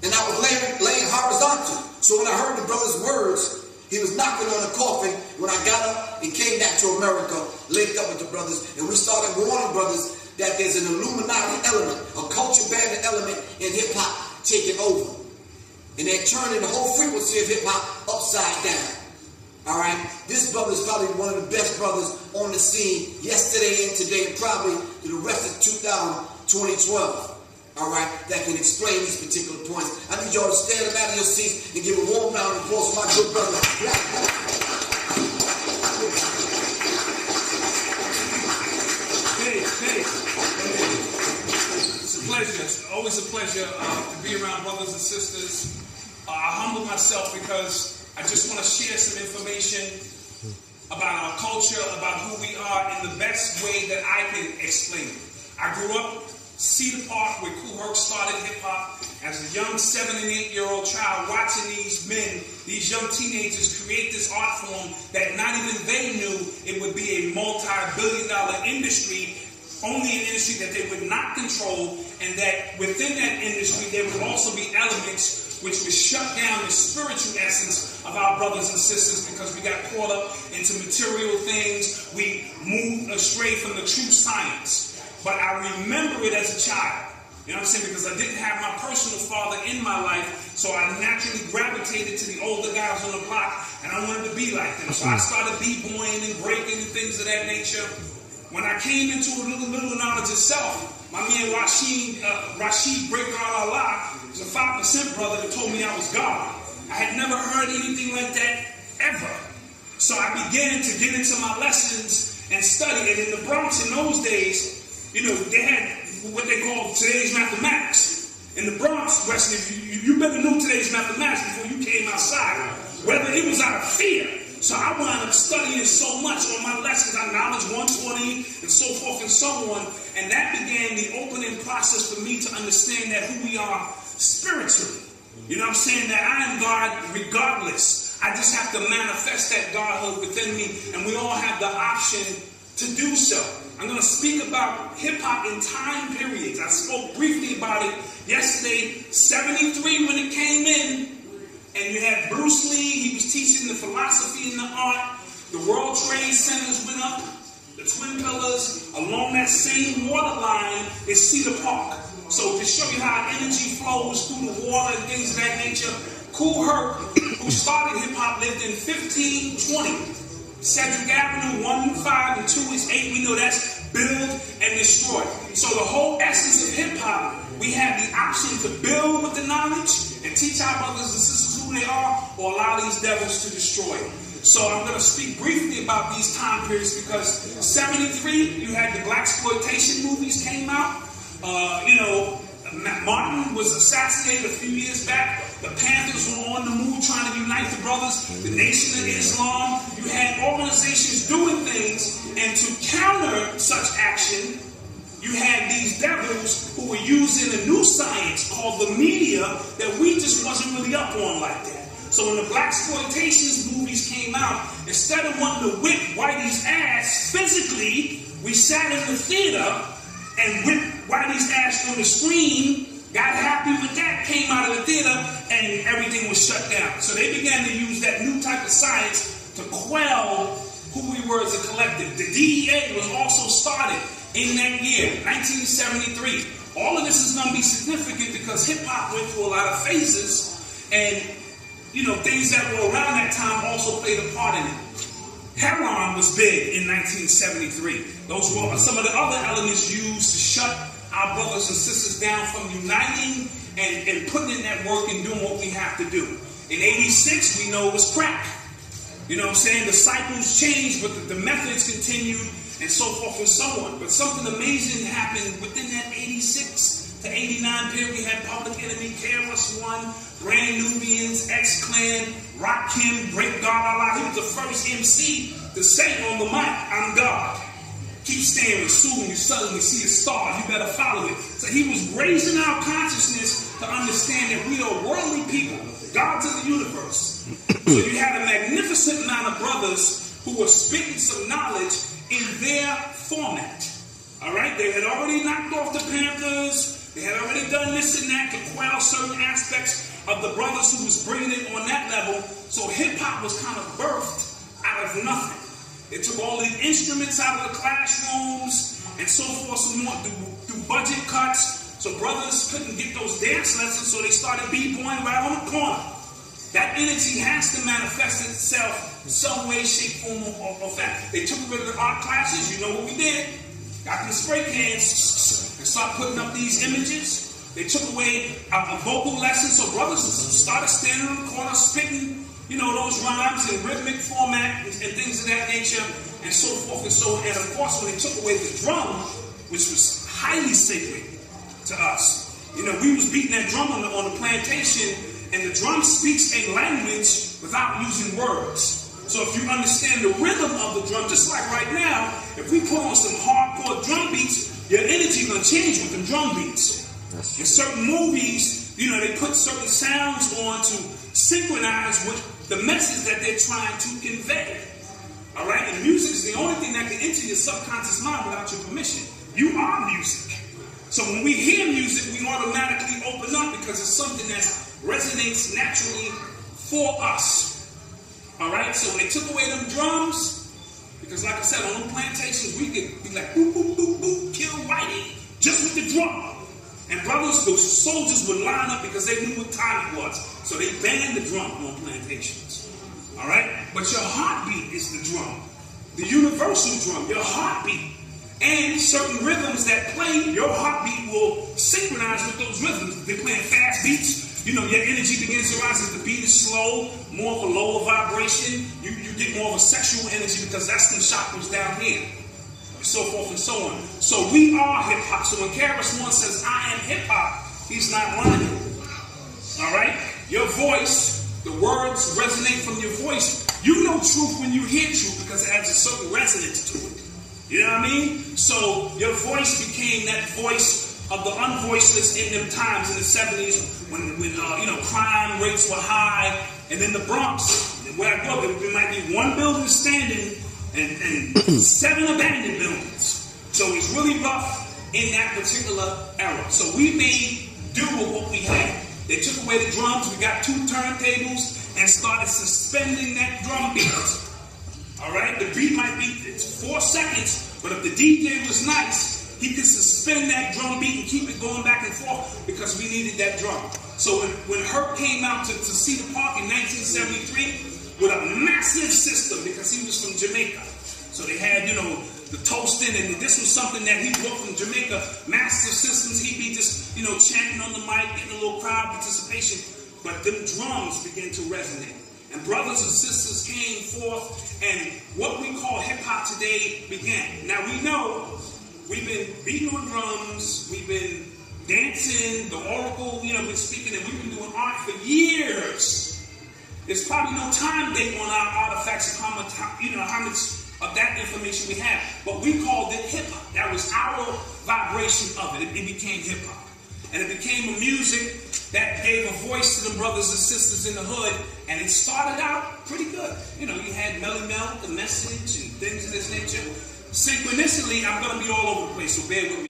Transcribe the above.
And I was laying horizontal. So when I heard the brother's words, he was knocking on the coffin. When I got up and came back to America, linked up with the brothers, and we started warning brothers that there's an Illuminati element, a culture bandit element in hip-hop taking over. And they're turning the whole frequency of hip-hop upside down. All right? This brother is probably one of the best brothers on the scene yesterday and today, and probably to the rest of 2012. All right? That can explain these particular points. I need y'all to stand up out of your seats and give a warm round of applause for my good brother. It's a pleasure. It's always a pleasure to be around brothers and sisters. I humble myself because I just want to share some information about our culture, about who we are in the best way that I can explain it. I grew up Cedar Park, where Kool Herc started hip-hop, as a young 7- and 8-year-old child, watching these men, these young teenagers, create this art form that not even they knew it would be a multi-billion-dollar industry, only an industry that they would not control, and that within that industry there would also be elements which would shut down the spiritual essence of our brothers and sisters because we got caught up into material things. We moved astray from the true science. But I remember it as a child. You know what I'm saying? Because I didn't have my personal father in my life, so I naturally gravitated to the older guys on the block, and I wanted to be like them. So I started b-boying and breaking and things of that nature. When I came into a little knowledge of self, my man Rashid Break God Allah was a 5% brother that told me I was God. I had never heard anything like that ever. So I began to get into my lessons and study. And in the Bronx in those days, you know, they had what they call today's mathematics. In the Bronx, Wesley, you better knew today's mathematics before you came outside. Whether it was out of fear. So I wound up studying so much on my lessons on knowledge 120 and so forth and so on. And that began the opening process for me to understand that who we are spiritually. You know what I'm saying? That I am God regardless. I just have to manifest that Godhood within me. And we all have the option to do so. I'm going to speak about hip-hop in time periods. I spoke briefly about it yesterday. 73 when it came in. And you had Bruce Lee, he was teaching the philosophy and the art. The World Trade Centers went up, the Twin Pillars. Along that same water line is Cedar Park. So to show you how energy flows through the water and things of that nature, Kool Herc, who started hip-hop, lived in 1520. Cedric Avenue, 1, 5, and 2 is 8. We know that's build and destroy. So the whole essence of hip-hop, we have the option to build with the knowledge and teach our brothers and sisters who they are, or allow these devils to destroy. So I'm going to speak briefly about these time periods because 73, you had the blaxploitation movies came out. Martin was assassinated a few years back. The Panthers were on the move trying to unite the brothers. The Nation of Islam. You had organizations doing things, and to counter such action, you had these devils who were using a new science called the media that we just wasn't really up on like that. So when the blaxploitation movies came out, instead of wanting to whip Whitey's ass physically, we sat in the theater and whipped Whitey's ass on the screen, got happy with that, came out of the theater, and everything was shut down. So they began to use that new type of science to quell who we were as a collective. The DEA was also started in that year, 1973. All of this is going to be significant because hip-hop went through a lot of phases, and things that were around that time also played a part in it. Heroin was big in 1973. Those were some of the other elements used to shut our brothers and sisters down from uniting and putting in that work and doing what we have to do. In 86, we know it was crack. You know what I'm saying? The cycles changed, but the methods continued, and so forth and so on. But something amazing happened within that 86 to 89 period. We had Public Enemy, KRS-One, Brand Nubians, X-Clan, Rakim, Great God Allah. He was the first MC to say on the mic, I'm God. Keep staring, soon you suddenly see a star. You better follow it. So he was raising our consciousness to understand that we are worldly people, gods of the universe. So you had a magnificent amount of brothers who were spitting some knowledge in their format. All right? They had already knocked off the Panthers. They had already done this and that to quell certain aspects of the brothers who was bringing it on that level. So hip-hop was kind of birthed out of nothing. They took all the instruments out of the classrooms and so forth, some more through budget cuts. So brothers couldn't get those dance lessons, so they started b-boying right on the corner. That energy has to manifest itself in some way, shape, form, or fact. They took rid of the art classes. You know what we did? Got them spray cans and start putting up these images. They took away a vocal lesson, so brothers started standing on the corner spitting, those rhymes in rhythmic format and things of that nature, and so forth and so on. And of course, when they took away the drum, which was highly sacred to us, we was beating that drum on the plantation, and the drum speaks a language without using words. So if you understand the rhythm of the drum, just like right now, if we put on some hardcore drum beats, your energy gonna change with the drum beats. In certain movies, they put certain sounds on to synchronize with the message that they're trying to convey. All right, and music is the only thing that can enter your subconscious mind without your permission. You are music. So when we hear music, we automatically open up because it's something that resonates naturally for us. All right, so when they took away them drums, because like I said, on them plantations, we could be like, boop, boop, boop, boop, kill Whitey, just with the drum. And brothers, those soldiers would line up because they knew what time it was. So they banned the drum on plantations. All right, but your heartbeat is the drum, the universal drum, your heartbeat. And certain rhythms that play, your heartbeat will synchronize with those rhythms. If they're playing fast beats, your energy begins to rise. If the beat is slow, more of a lower vibration, you get more of a sexual energy because that's the chakras down here. And so forth and so on. So we are hip-hop. So when KRS-One says, I am hip-hop, he's not lying. All right? Your voice, the words resonate from your voice. You know truth when you hear truth because it has a certain resonance to it. You know what I mean? So your voice became that voice of the unvoiceless in them times in the 70s when crime rates were high. And in the Bronx, where I grew up, there might be one building standing and 7 abandoned buildings. So it's really rough in that particular era. So we made do with what we had. They took away the drums. We got 2 turntables and started suspending that drum beat. All right, the beat might be 4 seconds, but if the DJ was nice, he could suspend that drum beat and keep it going back and forth because we needed that drum. So when Herc came out to Cedar Park in 1973 with a massive system because he was from Jamaica, so they had the toasting, and this was something that he brought from Jamaica, massive systems. He'd be just chanting on the mic, getting a little crowd participation, but them drums began to resonate. And brothers and sisters came forth, and what we call hip-hop today began. Now we know we've been beating on drums, we've been dancing, the oracle, been speaking, and we've been doing art for years. There's probably no time date on our artifacts of how much of that information we have. But we called it hip-hop. That was our vibration of it. It became hip-hop. And it became a music that gave a voice to the brothers and sisters in the hood, and it started out pretty good. You had Melly Mel, The Message, and things of this nature. Synchronicity, I'm going to be all over the place, so bear with me.